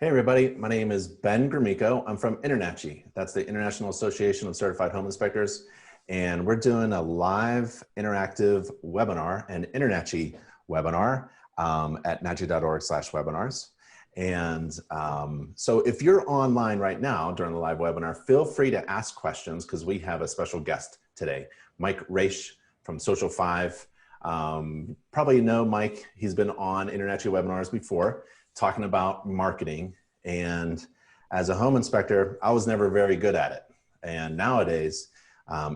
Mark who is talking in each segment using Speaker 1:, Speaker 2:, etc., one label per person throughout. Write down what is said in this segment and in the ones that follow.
Speaker 1: Hey everybody, my name is Ben Gromyko. I'm from InterNACHI. That's the International Association of Certified Home Inspectors. And we're doing a live interactive webinar, an InterNACHI webinar at nachi.org/webinars. And so if you're online right now during the live webinar, feel free to ask questions because we have a special guest today, Mike Raish from Social 5. Probably know Mike, he's been on InterNACHI webinars before, talking about marketing. And as a home inspector, I was never very good at it. And nowadays,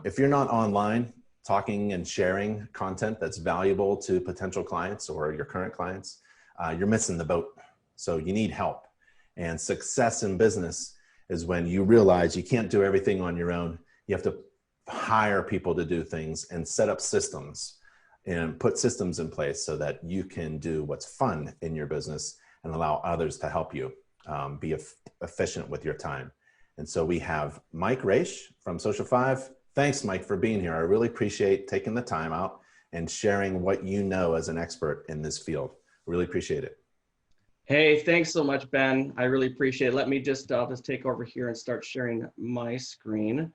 Speaker 1: if you're not online talking and sharing content that's valuable to potential clients or your current clients, you're missing the boat. So you need help. And success in business is when you realize you can't do everything on your own. You have to hire people to do things and set up systems and put systems in place so that you can do what's fun in your business and allow others to help you be efficient with your time. And so we have Mike Raish from Social 5. Thanks, Mike, for being here. I really appreciate taking the time out and sharing what you know as an expert in this field. Really appreciate it.
Speaker 2: Hey, thanks so much, Ben. I really appreciate it. Let me I'll just take over here and start sharing my screen.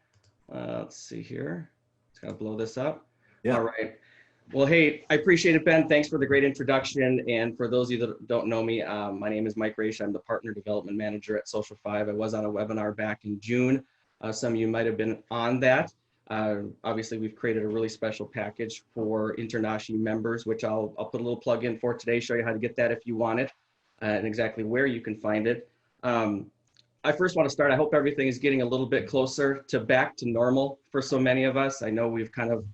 Speaker 2: Let's see here. Just gotta blow this up. Yeah. All right. Well, hey, I appreciate it, Ben. Thanks for the great introduction. And for those of you that don't know me, my name is Mike Raish. I'm the Partner Development Manager at Social 5. I was on a webinar back in June. Some of you might have been on that. Obviously, we've created a really special package for InterNACHI members, which I'll put a little plug in for today, show you how to get that if you want it, and exactly where you can find it. I first want to start, I hope everything is getting a little bit closer to back to normal for so many of us. I know we've kind of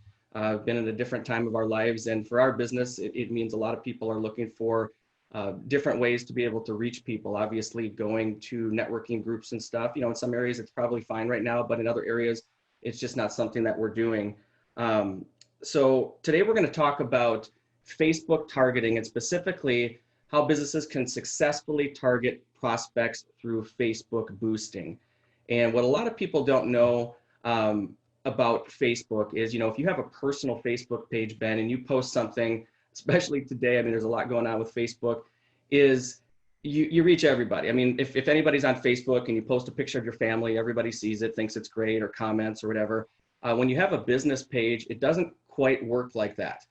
Speaker 2: been in a different time of our lives, and for our business, it means a lot of people are looking for different ways to be able to reach people. Obviously, going to networking groups and stuff, you know, in some areas it's probably fine right now, but in other areas, it's just not something that we're doing. So today we're going to talk about Facebook targeting and specifically how businesses can successfully target prospects through Facebook boosting. And what a lot of people don't know about Facebook is, you know, if you have a personal Facebook page, Ben, and you post something, especially today, I mean, there's a lot going on with Facebook, is you reach everybody. I mean, if anybody's on Facebook and you post a picture of your family, everybody sees it, thinks it's great, or comments or whatever. When you have a business page, it doesn't quite work like that.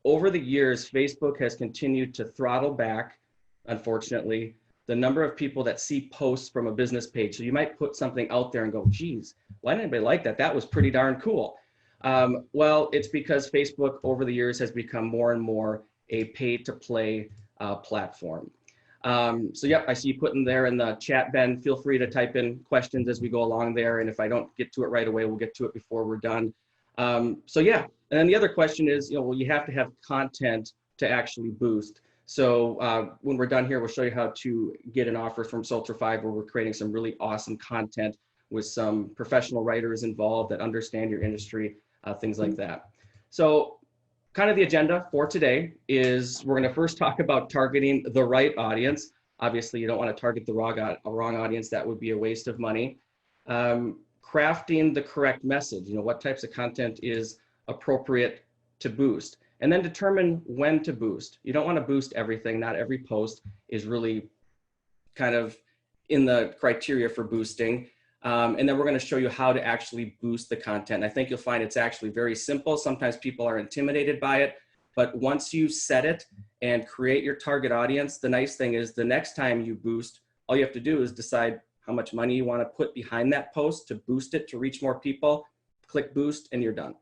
Speaker 2: Over the years, Facebook has continued to throttle back, unfortunately, the number of people that see posts from a business page. So you might put something out there and go, geez, why didn't anybody like that? That was pretty darn cool. Well, it's because Facebook over the years has become more and more a pay-to-play platform. So yep, I see you putting there in the chat, Ben. Feel free to type in questions as we go along there. And if I don't get to it right away, we'll get to it before we're done. So yeah, and then the other question is, you know, well, you have to have content to actually boost. So when we're done here, we'll show you how to get an offer from Social 5, where we're creating some really awesome content with some professional writers involved that understand your industry, things like that. So kind of the agenda for today is we're going to first talk about targeting the right audience. Obviously, you don't want to target the wrong audience. That would be a waste of money. Crafting the correct message, you know, what types of content is appropriate to boost. And then determine when to boost. You don't want to boost everything. Not every post is really kind of in the criteria for boosting. And then we're going to show you how to actually boost the content. I think you'll find it's actually very simple. Sometimes people are intimidated by it, but once you set it and create your target audience, the nice thing is the next time you boost, all you have to do is decide how much money you want to put behind that post to boost it, to reach more people, click boost, and you're done.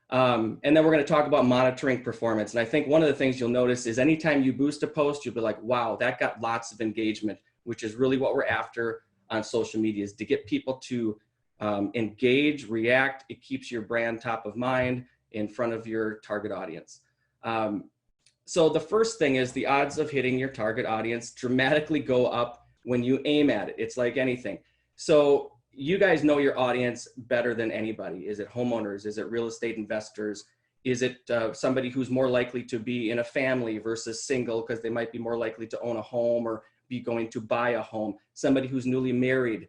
Speaker 2: And then we're going to talk about monitoring performance. And I think one of the things you'll notice is anytime you boost a post, you'll be like, wow, that got lots of engagement, which is really what we're after on social media, is to get people to engage, react. It keeps your brand top of mind in front of your target audience. So the first thing is the odds of hitting your target audience dramatically go up when you aim at it. It's like anything. So you guys know your audience better than anybody. Is it homeowners? Is it real estate investors? Is it somebody who's more likely to be in a family versus single because they might be more likely to own a home or be going to buy a home? Somebody who's newly married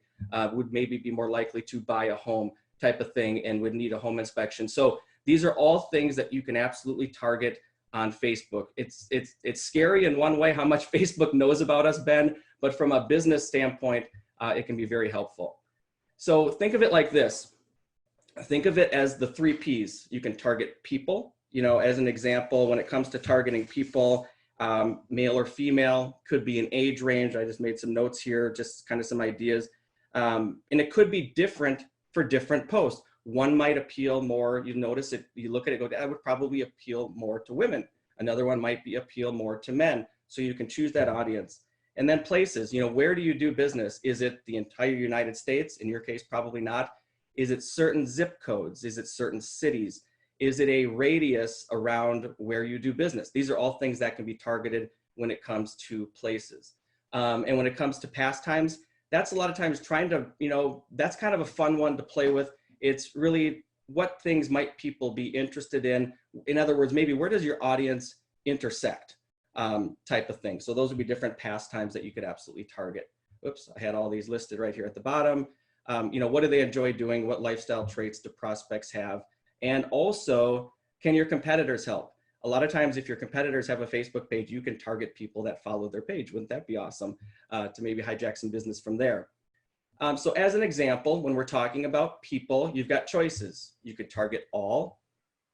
Speaker 2: would maybe be more likely to buy a home type of thing and would need a home inspection. So these are all things that you can absolutely target on Facebook. It's scary in one way how much Facebook knows about us, Ben, but from a business standpoint, it can be very helpful. So think of it like this. Think of it as the 3 Ps. You can target people, as an example, when it comes to targeting people, male or female, could be an age range. I just made some notes here, just kind of some ideas. And it could be different for different posts. One might appeal more, you notice it, you look at it, go, that would probably appeal more to women. Another one might appeal more to men. So you can choose that audience. And then places, where do you do business? Is it the entire United States? In your case, probably not. Is it certain zip codes? Is it certain cities? Is it a radius around where you do business? These are all things that can be targeted when it comes to places. And when it comes to pastimes, that's a lot of times trying to, that's kind of a fun one to play with. It's really what things might people be interested in. In other words, maybe where does your audience intersect, type of thing. So those would be different pastimes that you could absolutely target. Oops, I had all these listed right here at the bottom. What do they enjoy doing? What lifestyle traits do prospects have? And also, can your competitors help? A lot of times, if your competitors have a Facebook page, you can target people that follow their page. Wouldn't that be awesome to maybe hijack some business from there? So as an example, when we're talking about people, you've got choices. You could target all,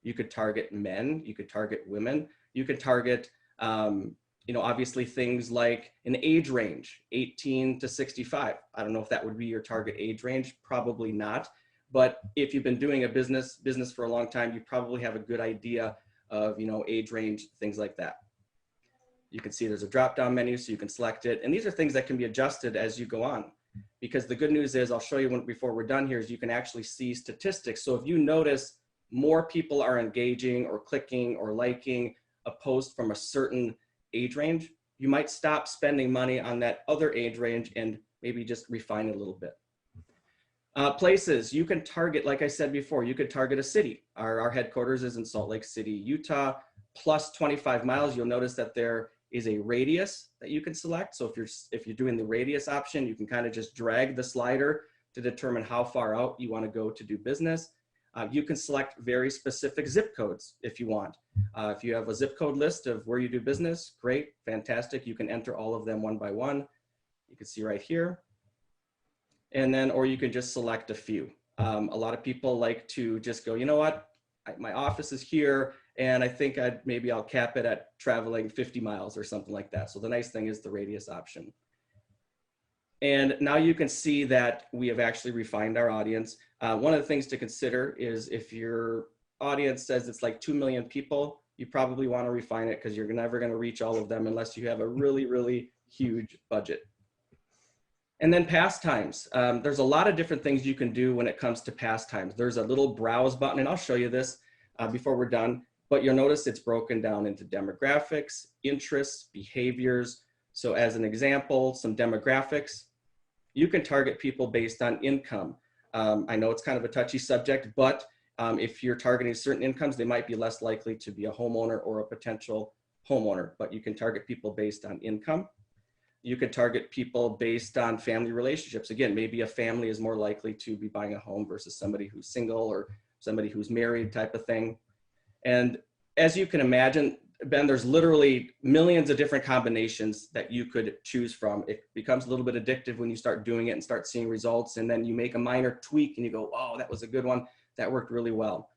Speaker 2: you could target men, you could target women, you could target, obviously things like an age range, 18 to 65. I don't know if that would be your target age range, probably not. But if you've been doing a business for a long time, you probably have a good idea of, age range, things like that. You can see there's a drop-down menu, so you can select it. And these are things that can be adjusted as you go on. Because the good news is, I'll show you before we're done here, is you can actually see statistics. So if you notice more people are engaging or clicking or liking a post from a certain age range, you might stop spending money on that other age range and maybe just refine it a little bit. Places, you can target, like I said before, you could target a city. Our headquarters is in Salt Lake City, Utah, plus 25 miles. You'll notice that there is a radius that you can select. So if you're doing the radius option, you can kind of just drag the slider to determine how far out you want to go to do business. You can select very specific zip codes if you want. If you have a zip code list of where you do business, great, fantastic. You can enter all of them one by one. You can see right here. And then, or you can just select a few. A lot of people like to just go, you know what, my office is here, and I think maybe I'll cap it at traveling 50 miles or something like that. So the nice thing is the radius option. And now you can see that we have actually refined our audience. One of the things to consider is if your audience says it's like 2 million people, you probably want to refine it because you're never going to reach all of them unless you have a really, really huge budget. And then pastimes. There's a lot of different things you can do when it comes to pastimes. There's a little browse button, and I'll show you this before we're done, but you'll notice it's broken down into demographics, interests, behaviors. So as an example, some demographics, you can target people based on income. I know it's kind of a touchy subject, but if you're targeting certain incomes, they might be less likely to be a homeowner or a potential homeowner, but you can target people based on income. You could target people based on family relationships. Again, maybe a family is more likely to be buying a home versus somebody who's single or somebody who's married, type of thing. And as you can imagine, Ben, there's literally millions of different combinations that you could choose from. It becomes a little bit addictive when you start doing it and start seeing results, and then you make a minor tweak and you go, oh, that was a good one. That worked really well.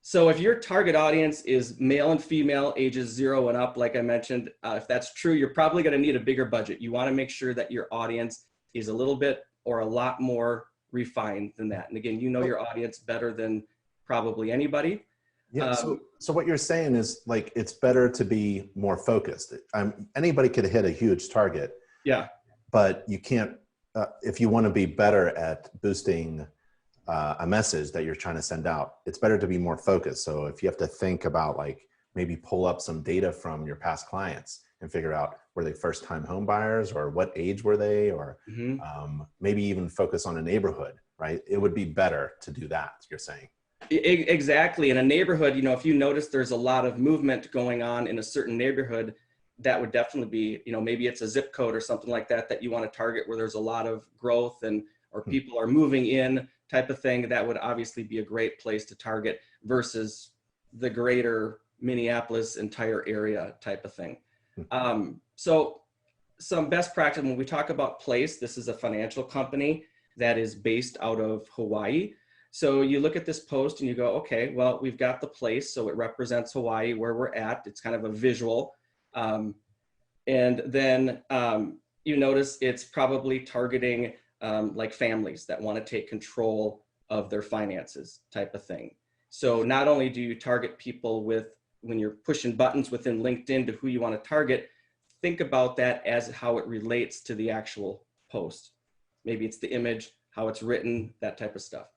Speaker 2: So if your target audience is male and female, ages 0 and up, like I mentioned, if that's true, you're probably going to need a bigger budget. You want to make sure that your audience is a little bit or a lot more refined than that. And again, you know your audience better than probably anybody.
Speaker 1: Yeah. So what you're saying is, like, it's better to be more focused. Anybody could hit a huge target.
Speaker 2: Yeah.
Speaker 1: But you can't, if you want to be better at boosting a message that you're trying to send out, it's better to be more focused. So if you have to think about, like, maybe pull up some data from your past clients and figure out, were they first time home buyers, or what age were they, or maybe even focus on a neighborhood, right? It would be better to do that, you're saying.
Speaker 2: Exactly. In a neighborhood, if you notice there's a lot of movement going on in a certain neighborhood, that would definitely be, maybe it's a zip code or something like that that you want to target, where there's a lot of growth or people are moving in, type of thing. That would obviously be a great place to target versus the greater Minneapolis entire area type of thing. So some best practice when we talk about Place. This is a financial company that is based out of Hawaii. So you look at this post and you go, okay, well, we've got the place, so it represents Hawaii, where we're at. It's kind of a visual. And then you notice it's probably targeting like families that want to take control of their finances type of thing. So not only do you target people with, when you're pushing buttons within LinkedIn to who you want to target, think about that as how it relates to the actual post. Maybe it's the image, how it's written, that type of stuff.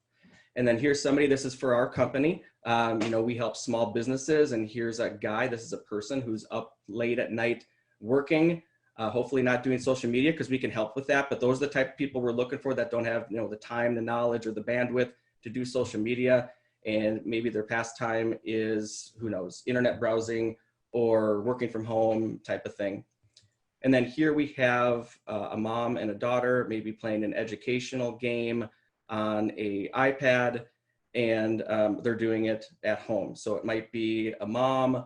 Speaker 2: And then here's somebody, this is for our company. You know, we help small businesses, and here's a guy, this is a person who's up late at night working, hopefully not doing social media, because we can help with that. But those are the type of people we're looking for that don't have, you know, the time, the knowledge, or the bandwidth to do social media. And maybe their pastime is, who knows, internet browsing or working from home type of thing. And then here we have a mom and a daughter maybe playing an educational game on a iPad, and they're doing it at home. So it might be a mom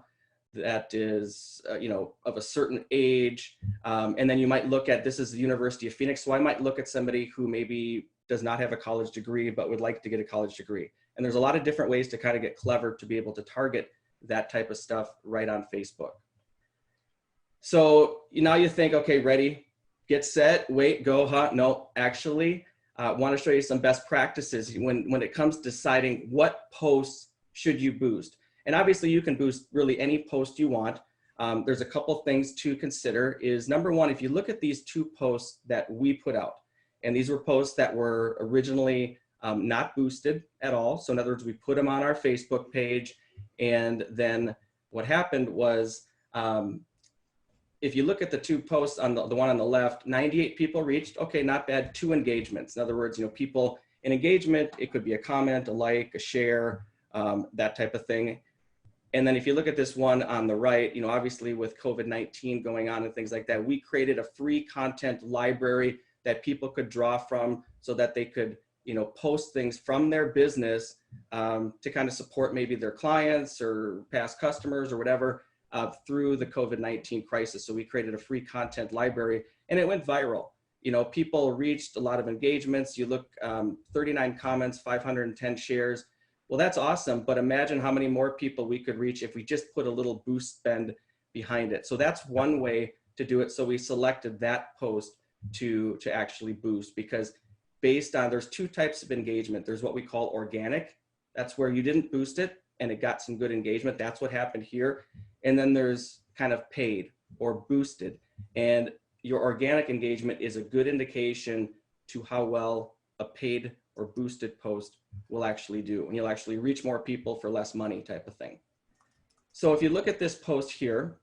Speaker 2: that is, you know, of a certain age. And then you might look at, this is the University of Phoenix. So I might look at somebody who maybe does not have a college degree, but would like to get a college degree. And there's a lot of different ways to kind of get clever to be able to target that type of stuff right on Facebook. So now you think, okay, ready, get set, wait, go, huh? No, actually, want to show you some best practices when it comes to deciding what posts should you boost. And obviously you can boost really any post you want. There's a couple things to consider. Is number one, if you look at these two posts that we put out, and these were posts that were originally not boosted at all. So in other words, we put them on our Facebook page, and then what happened was, if you look at the two posts on the one on the left, 98 people reached, okay, not bad, 2 engagements. In other words, you know, people in engagement, it could be a comment, a like, a share, that type of thing. And then if you look at this one on the right, you know, obviously with COVID-19 going on and things like that, we created a free content library that people could draw from so that they could, you know, post things from their business to kind of support maybe their clients or past customers or whatever. Through the COVID-19 crisis. So we created a free content library, and it went viral. You know, people reached a lot of engagements. You look, 39 comments, 510 shares. Well, that's awesome, but imagine how many more people we could reach if we just put a little boost spend behind it. So that's one way to do it. So we selected that post to actually boost, because based on, there's 2 types of engagement. There's what we call organic. That's where you didn't boost it and it got some good engagement. That's what happened here. And then there's kind of paid or boosted. And your organic engagement is a good indication to how well a paid or boosted post will actually do. And you'll actually reach more people for less money type of thing. So if you look at this post here,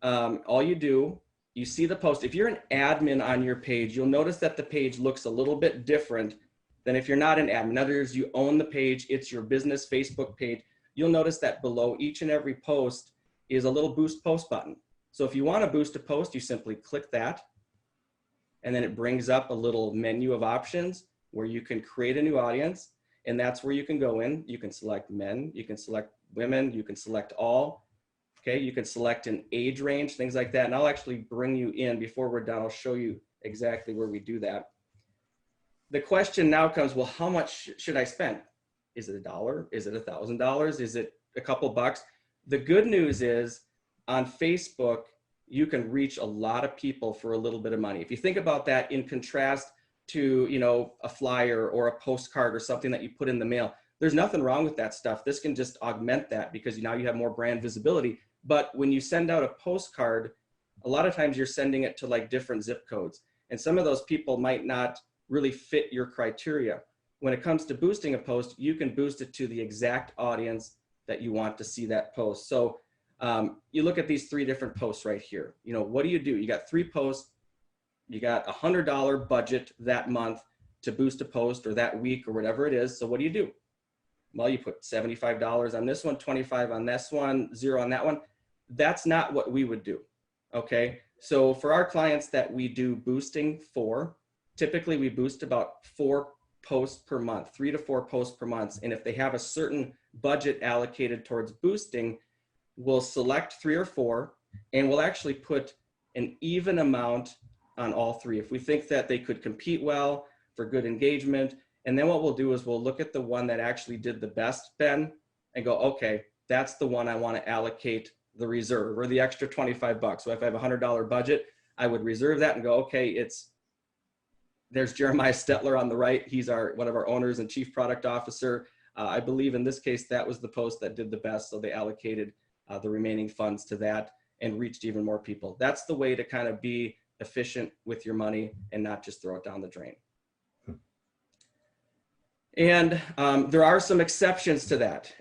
Speaker 2: all you do, you see the post. If you're an admin on your page, you'll notice that the page looks a little bit different than if you're not an admin. In other words, you own the page, it's your business Facebook page. You'll notice that below each and every post is a little boost post button. So if you want to boost a post, you simply click that, and then it brings up a little menu of options where you can create a new audience, and that's where you can go in. You can select men, you can select women, you can select all. Okay, you can select an age range, things like that. And I'll actually bring you in before we're done. I'll show you exactly where we do that. The question now comes, well, how much should I spend? Is it $1? Is it $1,000? Is it a couple bucks? The good news is on Facebook, you can reach a lot of people for a little bit of money. If you think about that in contrast to, you know, a flyer or a postcard or something that you put in the mail, there's nothing wrong with that stuff. This can just augment that because now you have more brand visibility. But when you send out a postcard, a lot of times you're sending it to like different zip codes. And some of those people might not really fit your criteria. When it comes to boosting a post, you can boost it to the exact audience that you want to see that post. So you look at these 3 different posts right here. You know, what do? You got 3 posts. You got a $100 budget that month to boost a post, or that week, or whatever it is. So what do? Well, you put $75 on this one, 25 on this one, 0 on that one. That's not what we would do. Okay. So for our clients that we do boosting for, typically we boost about 4 posts per month, 3 to 4 posts per month. And if they have a certain budget allocated towards boosting, we'll select 3 or 4, and we'll actually put an even amount on all three. If we think that they could compete well for good engagement, and then what we'll do is we'll look at the one that actually did the best, Ben, and go, okay, that's the one I want to allocate the reserve or the extra 25 bucks. So if I have a $100 budget, I would reserve that and go, okay, there's Jeremiah Stetler on the right. He's one of our owners and chief product officer. I believe in this case, that was the post that did the best. So they allocated the remaining funds to that and reached even more people. That's the way to kind of be efficient with your money and not just throw it down the drain. And there are some exceptions to that.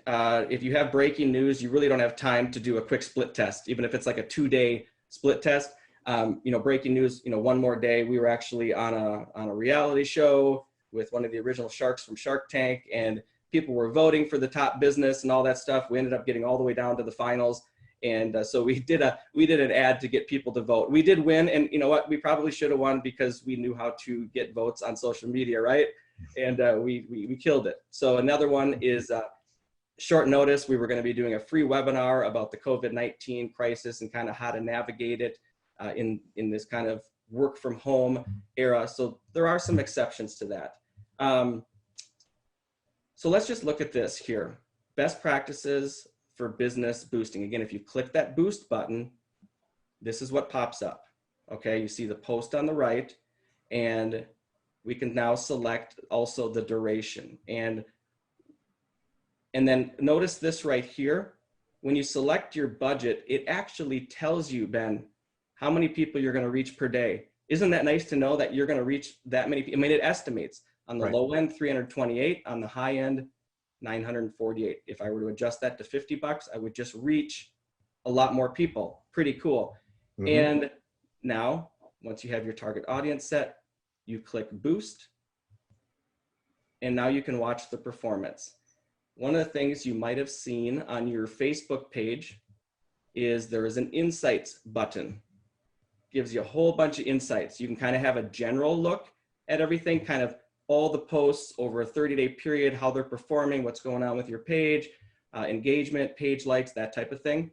Speaker 2: If you have breaking news, you really don't have time to do a quick split test, even if it's like a 2-day split test. Breaking news, one more day, we were actually on a reality show with one of the original sharks from Shark Tank, and people were voting for the top business and all that stuff. We ended up getting all the way down to the finals. And so we did an ad to get people to vote. We did win, and you know what? We probably should have won because we knew how to get votes on social media, right? And we killed it. So another one is short notice. We were going to be doing a free webinar about the COVID-19 crisis and kind of how to navigate it in this kind of work from home era. So there are some exceptions to that. So let's just look at this here. Best practices for business boosting. Again, if you click that boost button, this is what pops up. Okay, you see the post on the right, and we can now select also the duration. And then notice this right here. When you select your budget, it actually tells you, Ben, how many people you're going to reach per day. Isn't that nice to know that you're going to reach that many people? I mean, it estimates on the low end, 328, on the high end, 948. If I were to adjust that to 50 bucks, I would just reach a lot more people. Pretty cool. Mm-hmm. And now, once you have your target audience set, you click boost, and now you can watch the performance. One of the things you might have seen on your Facebook page is there is an insights button. Gives you a whole bunch of insights. You can kind of have a general look at everything, kind of all the posts over a 30-day period, how they're performing, what's going on with your page, engagement, page likes, that type of thing.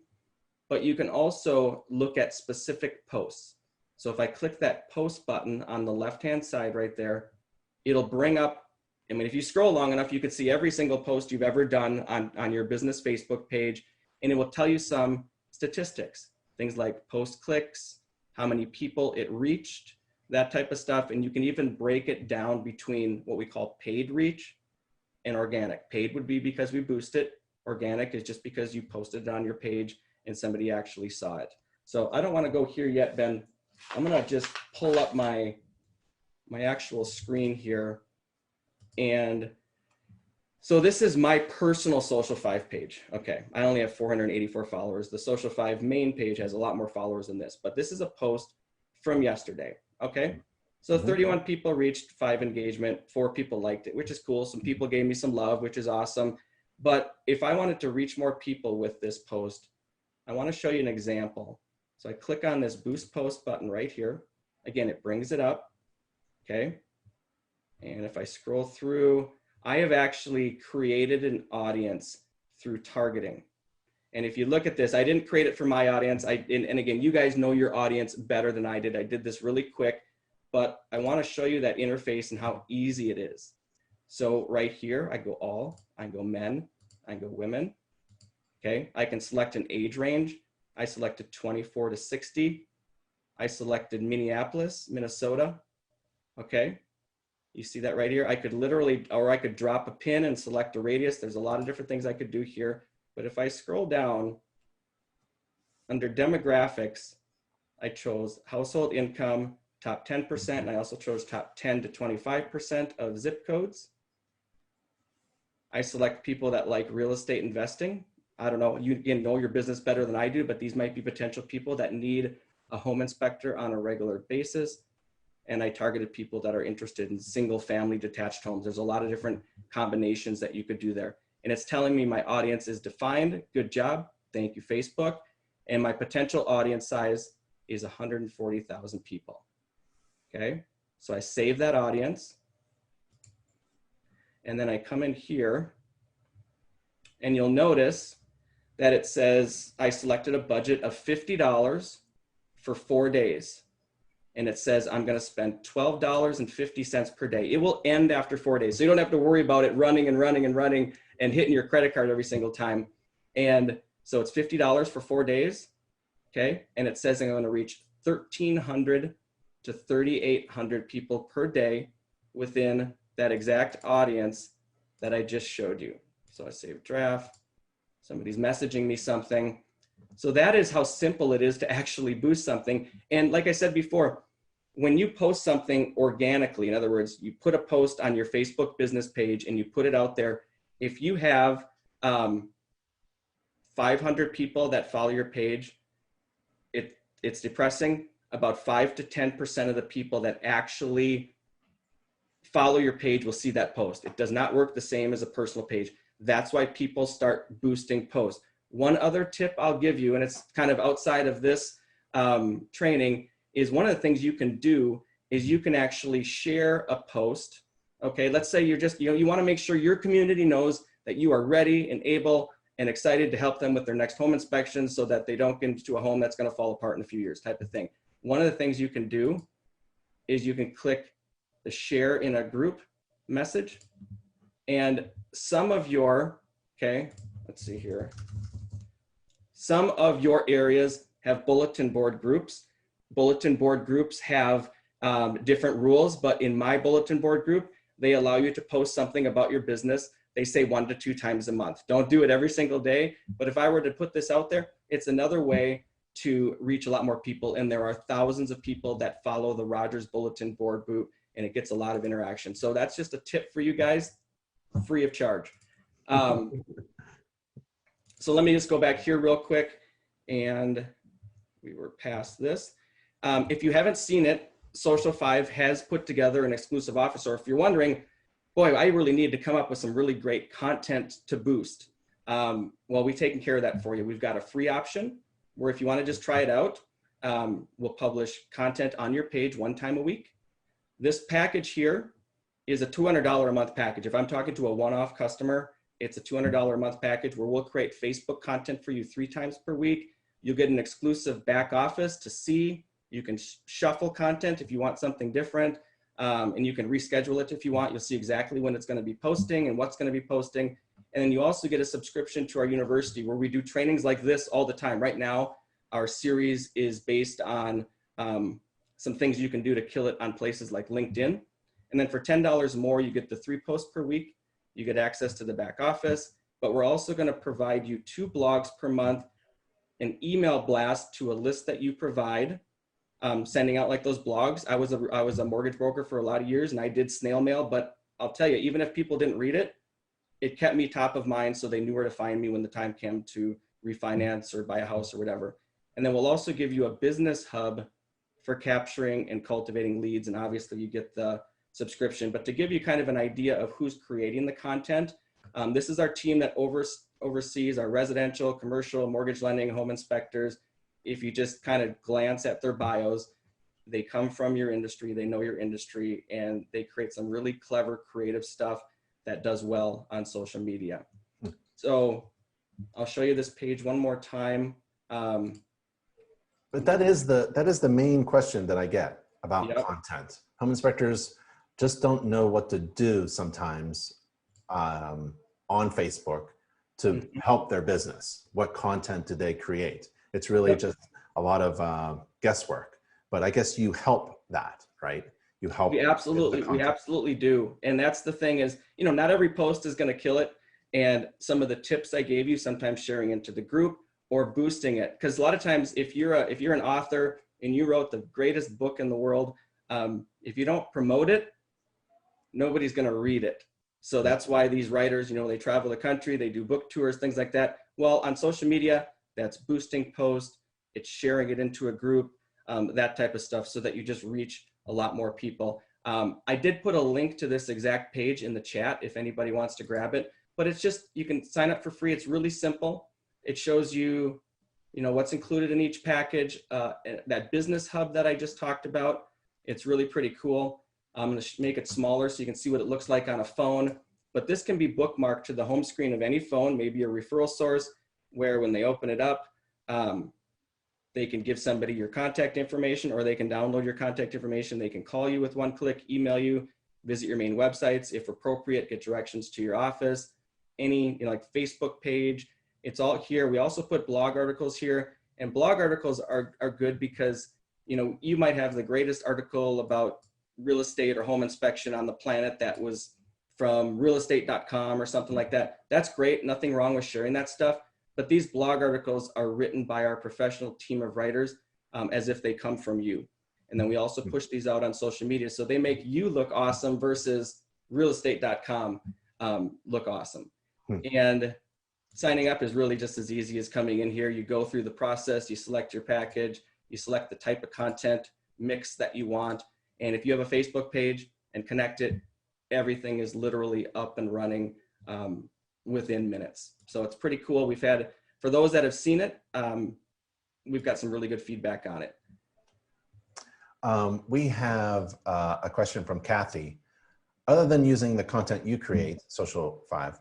Speaker 2: But you can also look at specific posts. So if I click that post button on the left-hand side right there, it'll bring up, I mean, if you scroll long enough, you could see every single post you've ever done on your business Facebook page, and it will tell you some statistics, things like post clicks, how many people it reached, that type of stuff. And you can even break it down between what we call paid reach and organic. Paid would be because we boost it. Organic is just because you posted it on your page and somebody actually saw it. So I don't want to go here yet, Ben. I'm going to just pull up my actual screen here. And so this is my personal Social 5 page. Okay, I only have 484 followers. The Social 5 main page has a lot more followers than this, but this is a post from yesterday. Okay, so 31 people reached, 5 engagement, 4 people liked it, which is cool. Some people gave me some love, which is awesome. But if I wanted to reach more people with this post, I want to show you an example. So I click on this boost post button right here. Again, it brings it up. Okay, and if I scroll through, I have actually created an audience through targeting. And if you look at this, I didn't create it for my audience. And again, you guys know your audience better than I did. I did this really quick, but I want to show you that interface and how easy it is. So right here, I go all, I go men, I go women. Okay, I can select an age range. I selected 24 to 60. I selected Minneapolis, Minnesota. Okay. You see that right here? I could literally, or I could drop a pin and select a radius. There's a lot of different things I could do here. But if I scroll down under demographics, I chose household income, top 10%, and I also chose top 10 to 25% of zip codes. I select people that like real estate investing. I don't know, you again know your business better than I do, but these might be potential people that need a home inspector on a regular basis. And I targeted people that are interested in single family detached homes. There's a lot of different combinations that you could do there. And it's telling me my audience is defined. Good job. Thank you, Facebook. And my potential audience size is 140,000 people. Okay, so I save that audience. And then I come in here and you'll notice that it says I selected a budget of $50 for 4 days. And it says, I'm going to spend $12.50 per day. It will end after 4 days. So you don't have to worry about it running and running and running and hitting your credit card every single time. And so it's $50 for 4 days. Okay. And it says I'm going to reach 1,300 to 3,800 people per day within that exact audience that I just showed you. So I save draft. Somebody's messaging me something. So that is how simple it is to actually boost something. And like I said before, when you post something organically, in other words, you put a post on your Facebook business page and you put it out there, if you have 500 people that follow your page, it's depressing. About 5 to 10% of the people that actually follow your page will see that post. It does not work the same as a personal page. That's why people start boosting posts. One other tip I'll give you, and it's kind of outside of this training, is one of the things you can do is you can actually share a post. Okay, let's say you're just, you want to make sure your community knows that you are ready and able and excited to help them with their next home inspection so that they don't get into a home that's going to fall apart in a few years type of thing. One of the things you can do is you can click the share in a group message, and some of your, okay, let's see here. Some of your areas have bulletin board groups. Bulletin board groups have different rules, but in my bulletin board group, they allow you to post something about your business. They say 1 to 2 times a month. Don't do it every single day, but if I were to put this out there, it's another way to reach a lot more people. And there are thousands of people that follow the Rogers bulletin board group, and it gets a lot of interaction. So that's just a tip for you guys, free of charge. So let me just go back here real quick, and we were past this. If you haven't seen it, Social 5 has put together an exclusive offer. So if you're wondering, boy, I really need to come up with some really great content to boost. Well, we've taken care of that for you. We've got a free option where if you want to just try it out, we'll publish content on your page 1 time a week. This package here is a $200 a month package. If I'm talking to a one-off customer, it's a $200 a month package where we'll create Facebook content for you 3 times per week. You'll get an exclusive back office to see. You can shuffle content if you want something different, and you can reschedule it if you want. You'll see exactly when it's going to be posting and what's going to be posting. And then you also get a subscription to our university where we do trainings like this all the time. Right now, our series is based on some things you can do to kill it on places like LinkedIn. And then for $10 more, you get the 3 posts per week. You get access to the back office, but we're also going to provide you 2 blogs per month, an email blast to a list that you provide, sending out like those blogs. I was a mortgage broker for a lot of years, and I did snail mail, but I'll tell you, even if people didn't read it, it kept me top of mind so they knew where to find me when the time came to refinance or buy a house or whatever. And then we'll also give you a business hub for capturing and cultivating leads, and obviously you get the subscription. But to give you kind of an idea of who's creating the content, this is our team that oversees our residential, commercial, mortgage lending, home inspectors. If you just kind of glance at their bios, they come from your industry, they know your industry, and they create some really clever, creative stuff that does well on social media. So I'll show you this page one more time.
Speaker 1: But that is the main question that I get about content. Home inspectors just don't know what to do sometimes on Facebook to help their business. What content do they create? It's really just a lot of guesswork. But I guess you help that, right? You help. We
Speaker 2: absolutely do. And that's the thing is, not every post is going to kill it. And some of the tips I gave you, sometimes sharing into the group or boosting it. Because a lot of times if you're an author and you wrote the greatest book in the world, if you don't promote it, nobody's going to read it. So that's why these writers, they travel the country, they do book tours, things like that. Well, on social media, that's boosting posts, it's sharing it into a group, that type of stuff, so that you just reach a lot more people. I did put a link to this exact page in the chat if anybody wants to grab it, but it's just, you can sign up for free. It's really simple. It shows you, what's included in each package. That business hub that I just talked about, it's really pretty cool. I'm going to make it smaller so you can see what it looks like on a phone, but this can be bookmarked to the home screen of any phone, maybe a referral source, where when they open it up, they can give somebody your contact information, or they can download your contact information. They can call you with one click, email you, visit your main websites, if appropriate, get directions to your office, any, like Facebook page. It's all here. We also put blog articles here, and blog articles are good because, you might have the greatest article about real estate or home inspection on the planet that was from realestate.com or something like that. That's great. Nothing wrong with sharing that stuff. But these blog articles are written by our professional team of writers as if they come from you. And then we also push these out on social media. So they make you look awesome versus realestate.com look awesome. And signing up is really just as easy as coming in here. You go through the process, you select your package, you select the type of content mix that you want. And if you have a Facebook page and connect it, everything is literally up and running within minutes. So it's pretty cool. We've had, for those that have seen it, we've got some really good feedback on it.
Speaker 1: We have a question from Kathy. Other than using the content you create, Social 5,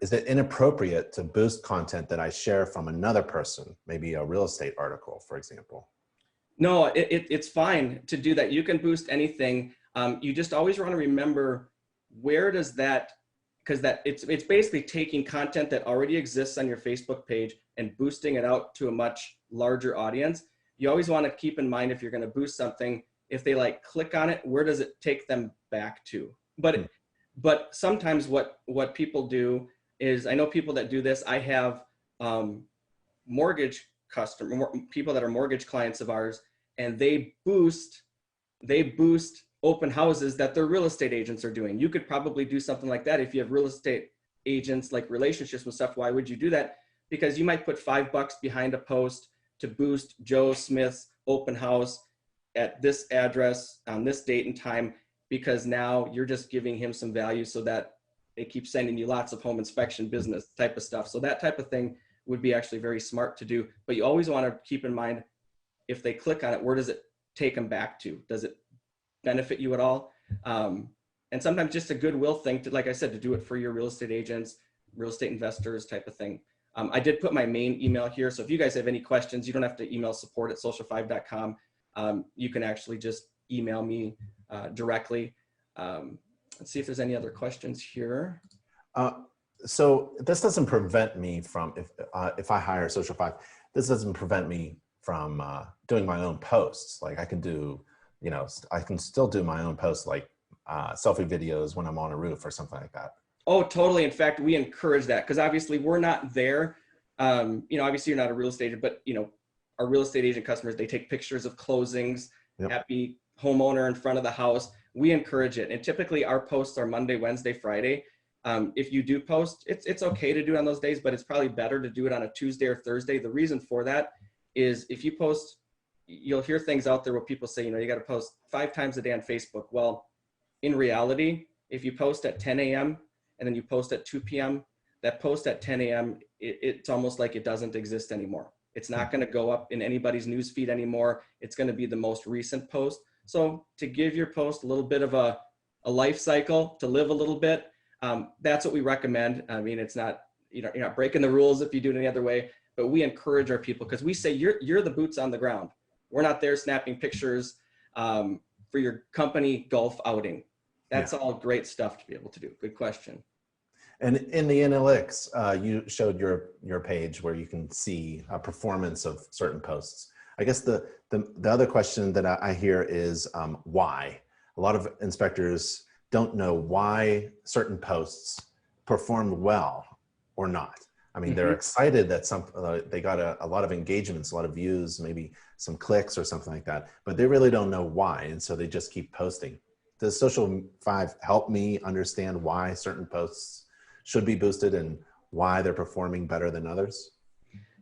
Speaker 1: is it inappropriate to boost content that I share from another person, maybe a real estate article, for example?
Speaker 2: No, it's fine to do that. You can boost anything. You just always want to remember, where does that, because it's basically taking content that already exists on your Facebook page and boosting it out to a much larger audience. You always want to keep in mind, if you're going to boost something, if they click on it, where does it take them back to? But sometimes what people do is, I know people that do this. I have mortgage people that are mortgage clients of ours, and they boost open houses that their real estate agents are doing. You could probably do something like that if you have real estate agents, like relationships and stuff. Why would you do that? Because you might put $5 behind a post to boost Joe Smith's open house at this address on this date and time, because now you're just giving him some value so that they keep sending you lots of home inspection business type of stuff. So that type of thing would be actually very smart to do. But you always want to keep in mind, if they click on it, where does it take them back to? Does it benefit you at all? And sometimes just a goodwill thing to, like I said, to do it for your real estate agents, real estate investors type of thing. I did put my main email here. So if you guys have any questions, you don't have to email support@social5.com. You can actually just email me directly. Let's see if there's any other questions here.
Speaker 1: So this doesn't prevent me from, if I hire Social 5, this doesn't prevent me from doing my own posts. Like I can do, I can still do my own posts, like selfie videos when I'm on a roof or something like that.
Speaker 2: Oh, totally. In fact, we encourage that, because obviously we're not there. Obviously you're not a real estate agent, but our real estate agent customers, they take pictures of closings, yep. Happy homeowner in front of the house. We encourage it. And typically our posts are Monday, Wednesday, Friday. If you do post, it's okay to do it on those days, but it's probably better to do it on a Tuesday or Thursday. The reason for that is, if you post, you'll hear things out there where people say, you got to post 5 times a day on Facebook. Well, in reality, if you post at 10 a.m. and then you post at 2 p.m., that post at 10 a.m., it's almost like it doesn't exist anymore. It's not going to go up in anybody's news feed anymore. It's going to be the most recent post. So to give your post a little bit of a life cycle, to live a little bit, that's what we recommend. I mean, it's not, you're not breaking the rules if you do it any other way, but we encourage our people, because we say you're the boots on the ground. We're not there snapping pictures for your company golf outing. That's all great stuff to be able to do. Good question.
Speaker 1: And in the analytics, you showed your page where you can see a performance of certain posts. I guess the other question that I hear is why. A lot of inspectors don't know why certain posts performed well or not. I mean, they're excited that they got a lot of engagements, a lot of views, maybe some clicks or something like that, but they really don't know why. And so they just keep posting. Does Social 5 help me understand why certain posts should be boosted and why they're performing better than others?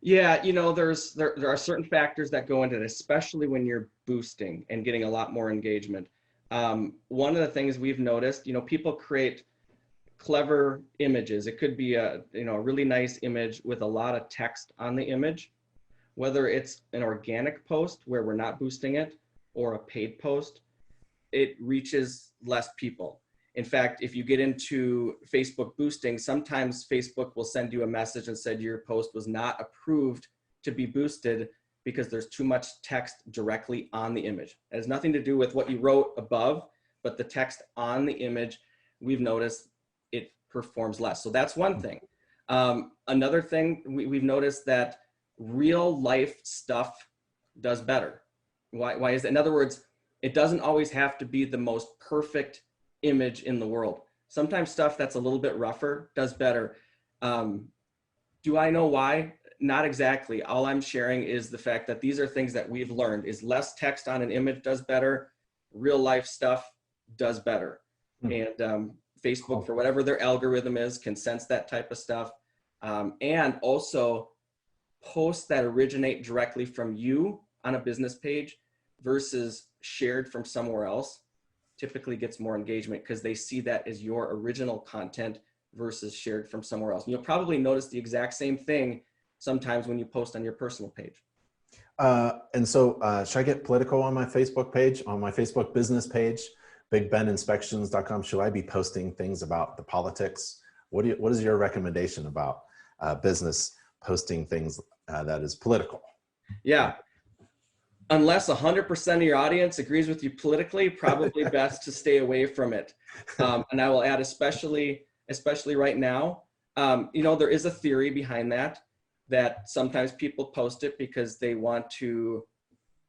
Speaker 2: Yeah, there are certain factors that go into it, especially when you're boosting and getting a lot more engagement. One of the things we've noticed, people create clever images. It could be a really nice image with a lot of text on the image, whether it's an organic post where we're not boosting it or a paid post, it reaches less people. In fact, if you get into Facebook boosting, sometimes Facebook will send you a message and said your post was not approved to be boosted because there's too much text directly on the image. It has nothing to do with what you wrote above, but the text on the image, we've noticed it performs less. So that's one thing. Another thing, we've noticed that real life stuff does better. Why is that? In other words, it doesn't always have to be the most perfect image in the world. Sometimes stuff that's a little bit rougher does better. Do I know why? Not exactly. All I'm sharing is the fact that these are things that we've learned is less text on an image does better. Real life stuff does better. And Facebook, for whatever their algorithm is, can sense that type of stuff. And also posts that originate directly from you on a business page versus shared from somewhere else typically gets more engagement because they see that as your original content versus shared from somewhere else. And you'll probably notice the exact same thing sometimes when you post on your personal page.
Speaker 1: And so should I get political on my Facebook page, on my Facebook business page, bigbeninspections.com? Should I be posting things about the politics? What is your recommendation about business posting things that is political?
Speaker 2: Yeah. Unless 100% of your audience agrees with you politically, probably best to stay away from it. And I will add, especially right now, there is a theory behind that sometimes people post it because they want to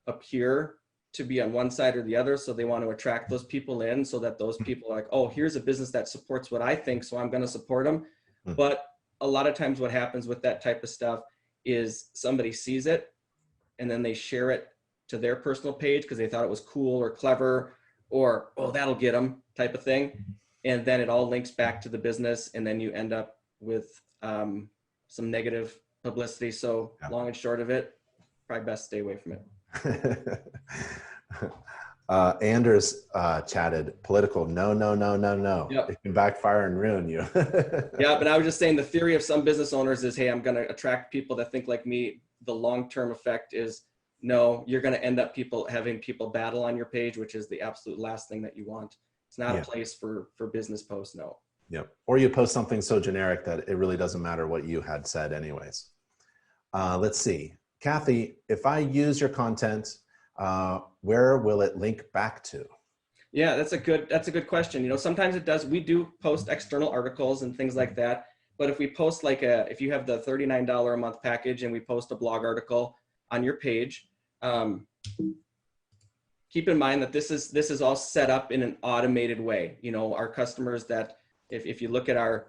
Speaker 2: appear to be on one side or the other. So they want to attract those people in so that those people are like, oh, here's a business that supports what I think, so I'm going to support them. But a lot of times what happens with that type of stuff is somebody sees it and then they share it to their personal page because they thought it was cool or clever or, oh, that'll get them type of thing. And then it all links back to the business. And then you end up with some negative publicity. So long and short of it, probably best stay away from it.
Speaker 1: Anders chatted political. No.
Speaker 2: Yep.
Speaker 1: It can backfire and ruin you.
Speaker 2: Yeah, but I was just saying the theory of some business owners is, hey, I'm going to attract people that think like me. The long-term effect is no, you're going to end up having people battle on your page, which is the absolute last thing that you want. It's not a place for business posts. No.
Speaker 1: Yep. Or you post something so generic that it really doesn't matter what you had said anyways. Let's see. Kathy, if I use your content, where will it link back to?
Speaker 2: Yeah, that's a good question. Sometimes it does. We do post external articles and things like that. But if we post if you have the $39 a month package and we post a blog article on your page, keep in mind that this is all set up in an automated way. Our customers that if you look at our,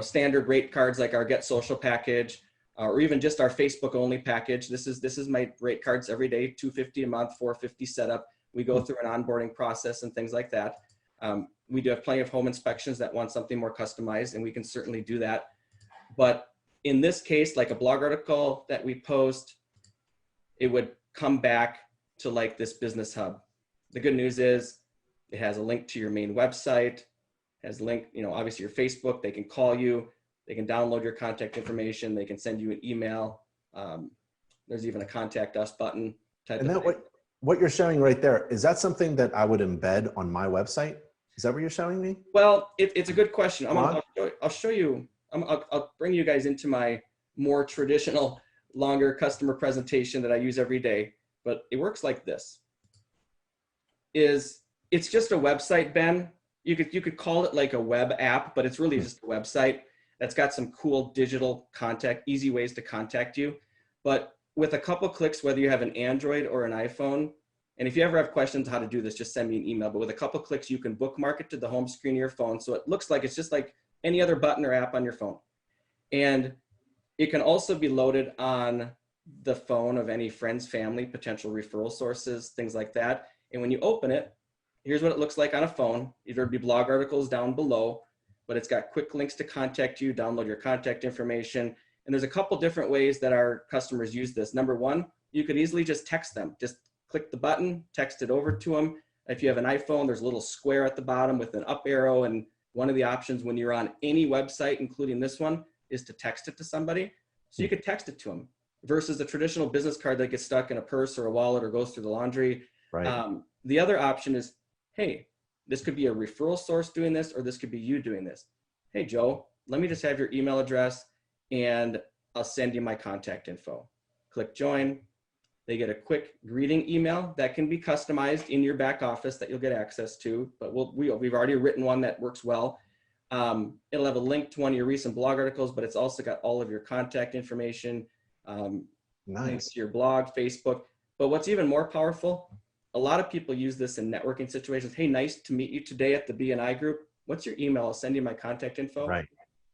Speaker 2: standard rate cards, like our Get Social package, or even just our Facebook only package, this is my rate cards every day, $250 a month, $450 setup. We go through an onboarding process and things like that. We do have plenty of home inspections that want something more customized, and we can certainly do that. But in this case, like a blog article that we post, it would come back to like this business hub. The good news is it has a link to your main website, has a link, obviously your Facebook, they can call you, they can download your contact information, they can send you an email. There's even a contact us button type of thing.
Speaker 1: What you're showing right there, is that something that I would embed on my website? Is that what you're showing me?
Speaker 2: Well, it's a good question. I'll show you, I'll bring you guys into my more traditional, longer customer presentation that I use every day, but it works like this. It's just a website, Ben. You could call it like a web app, but it's really just a website that's got some cool digital easy ways to contact you. But with a couple clicks, whether you have an Android or an iPhone, and if you ever have questions how to do this, just send me an email. But with a couple clicks, you can bookmark it to the home screen of your phone. So it looks like it's just like any other button or app on your phone. And it can also be loaded on the phone of any friends, family, potential referral sources, things like that. And when you open it, here's what it looks like on a phone. There'd be blog articles down below, but it's got quick links to contact you, download your contact information. And there's a couple different ways that our customers use this. Number one, you could easily just text them. Just click the button, text it over to them. If you have an iPhone, there's a little square at the bottom with an up arrow. And one of the options when you're on any website, including this one, is to text it to somebody. So you could text it to them versus a traditional business card that gets stuck in a purse or a wallet or goes through the laundry.
Speaker 1: Right.
Speaker 2: The other option is, hey, this could be a referral source doing this, or this could be you doing this. Hey, Joe, let me just have your email address and I'll send you my contact info. Click join. They get a quick greeting email that can be customized in your back office that you'll get access to, but we've already written one that works well. It'll have a link to one of your recent blog articles, but it's also got all of your contact information, links to your blog, Facebook. But what's even more powerful, a lot of people use this in networking situations. Hey, nice to meet you today at the BNI group. What's your email? I'll send you my contact info.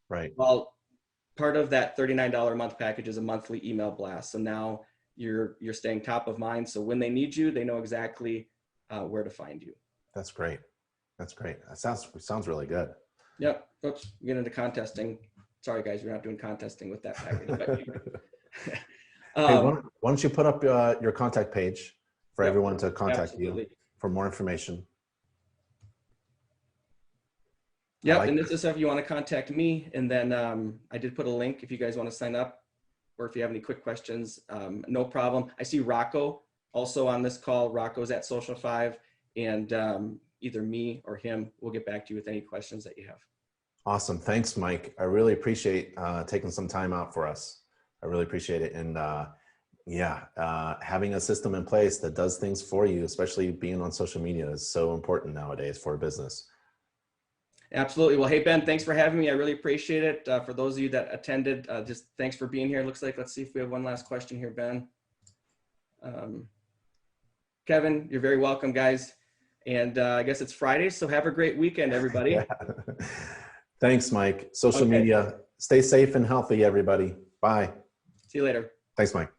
Speaker 1: Right.
Speaker 2: Well, part of that $39 a month package is a monthly email blast. So now you're staying top of mind. So when they need you, they know exactly where to find you.
Speaker 1: That's great. That's great. That sounds really good.
Speaker 2: Yep. Oops. Get into contesting. Sorry, guys, we're not doing contesting with that package.
Speaker 1: Hey, why don't you put up your contact page for everyone to contact you for more information?
Speaker 2: Yep, and this is if you want to contact me. And then I did put a link if you guys want to sign up, or if you have any quick questions, no problem. I see Rocco also on this call. Rocco's at Social 5, and either me or him will get back to you with any questions that you have.
Speaker 1: Awesome. Thanks, Mike. I really appreciate taking some time out for us. I really appreciate it. And having a system in place that does things for you, especially being on social media, is so important nowadays for a business.
Speaker 2: Absolutely. Well, hey, Ben, thanks for having me. I really appreciate it. For those of you that attended, just thanks for being here. It looks like, let's see if we have one last question here, Ben. Kevin, you're very welcome, guys. And I guess it's Friday, so have a great weekend, everybody.
Speaker 1: Yeah. Thanks, Mike. Social media. Stay safe and healthy, everybody. Bye.
Speaker 2: See you later.
Speaker 1: Thanks, Mike.